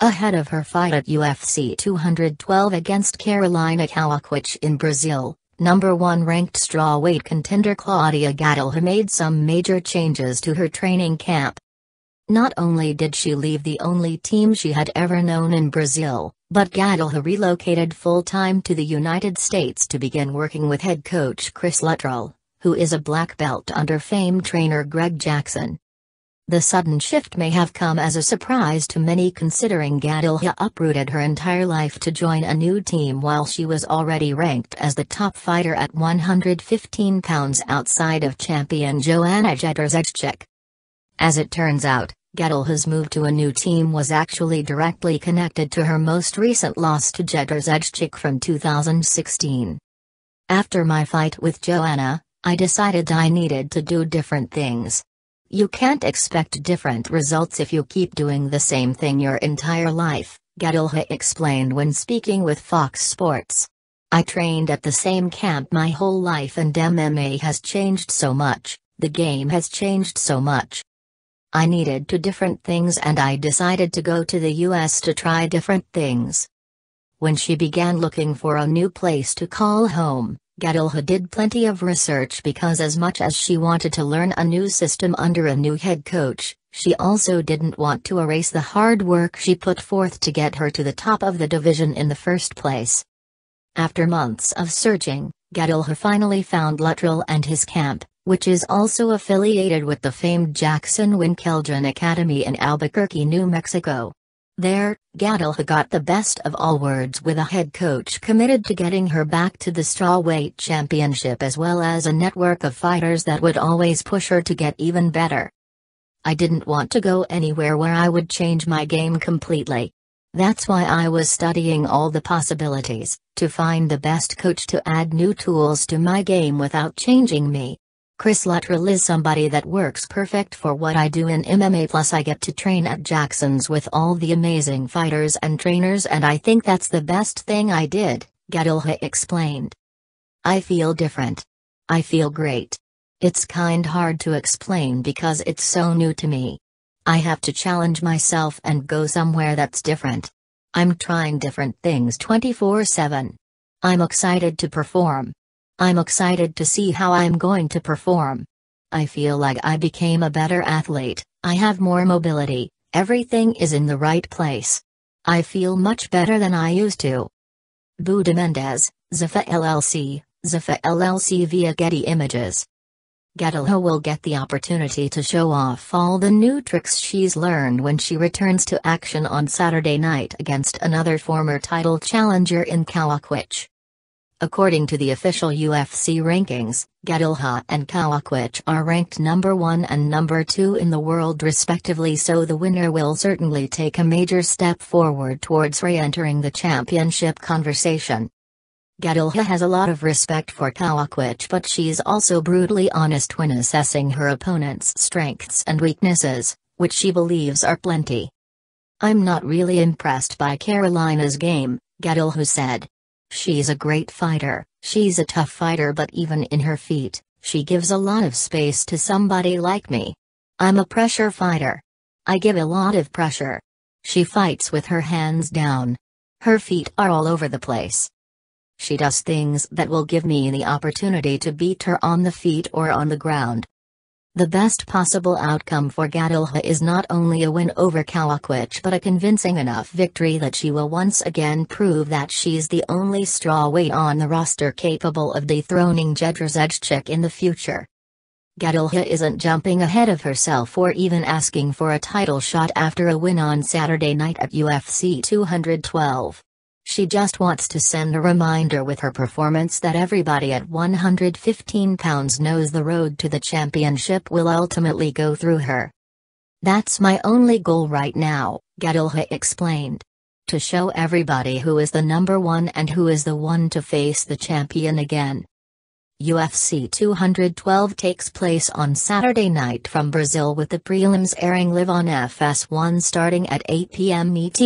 Ahead of her fight at UFC 212 against Karolina Kowalkiewicz in Brazil, number 1 ranked strawweight contender Claudia Gadelha made some major changes to her training camp. Not only did she leave the only team she had ever known in Brazil, but Gadelha relocated full-time to the United States to begin working with head coach Chris Luttrell, who is a black belt under famed trainer Greg Jackson. The sudden shift may have come as a surprise to many, considering Gadelha uprooted her entire life to join a new team while she was already ranked as the top fighter at 115 pounds outside of champion Joanna. As it turns out, Gadelha's move to a new team was actually directly connected to her most recent loss to Jedrzejczyk from 2016. After my fight with Joanna, I decided I needed to do different things. You can't expect different results if you keep doing the same thing your entire life, Gadelha explained when speaking with Fox Sports. I trained at the same camp my whole life and MMA has changed so much, the game has changed so much. I needed to do different things and I decided to go to the US to try different things. When she began looking for a new place to call home, Gadelha did plenty of research because as much as she wanted to learn a new system under a new head coach, she also didn't want to erase the hard work she put forth to get her to the top of the division in the first place. After months of searching, Gadelha finally found Luttrell and his camp, which is also affiliated with the famed Jackson Winkeldron Academy in Albuquerque, New Mexico. There, Gadelha got the best of all worlds with a head coach committed to getting her back to the strawweight championship as well as a network of fighters that would always push her to get even better. I didn't want to go anywhere where I would change my game completely. That's why I was studying all the possibilities, to find the best coach to add new tools to my game without changing me. Chris Luttrell is somebody that works perfect for what I do in MMA, plus I get to train at Jackson's with all the amazing fighters and trainers, and I think that's the best thing I did, Gadelha explained. I feel different. I feel great. It's kind hard to explain because it's so new to me. I have to challenge myself and go somewhere that's different. I'm trying different things 24/7. I'm excited to perform. I'm excited to see how I'm going to perform. I feel like I became a better athlete, I have more mobility, everything is in the right place. I feel much better than I used to. Buda Mendez, Zaffa LLC via Getty Images. Gadelha will get the opportunity to show off all the new tricks she's learned when she returns to action on Saturday night against another former title challenger in Kowalkiewicz. According to the official UFC rankings, Gadelha and Kowalkiewicz are ranked number 1 and number 2 in the world respectively, so the winner will certainly take a major step forward towards re-entering the championship conversation. Gadelha has a lot of respect for Kowalkiewicz, but she's also brutally honest when assessing her opponent's strengths and weaknesses, which she believes are plenty. I'm not really impressed by Karolina's game, Gadelha said. She's a great fighter, she's a tough fighter, but even in her feet, she gives a lot of space to somebody like me. I'm a pressure fighter. I give a lot of pressure. She fights with her hands down. Her feet are all over the place. She does things that will give me the opportunity to beat her on the feet or on the ground. The best possible outcome for Gadelha is not only a win over Kowalkiewicz but a convincing enough victory that she will once again prove that she's the only strawweight on the roster capable of dethroning Jedrzejczyk in the future. Gadelha isn't jumping ahead of herself or even asking for a title shot after a win on Saturday night at UFC 212. She just wants to send a reminder with her performance that everybody at 115 pounds knows the road to the championship will ultimately go through her. That's my only goal right now, Gadelha explained. To show everybody who is the number 1 and who is the one to face the champion again. UFC 212 takes place on Saturday night from Brazil, with the prelims airing live on FS1 starting at 8 p.m. ET.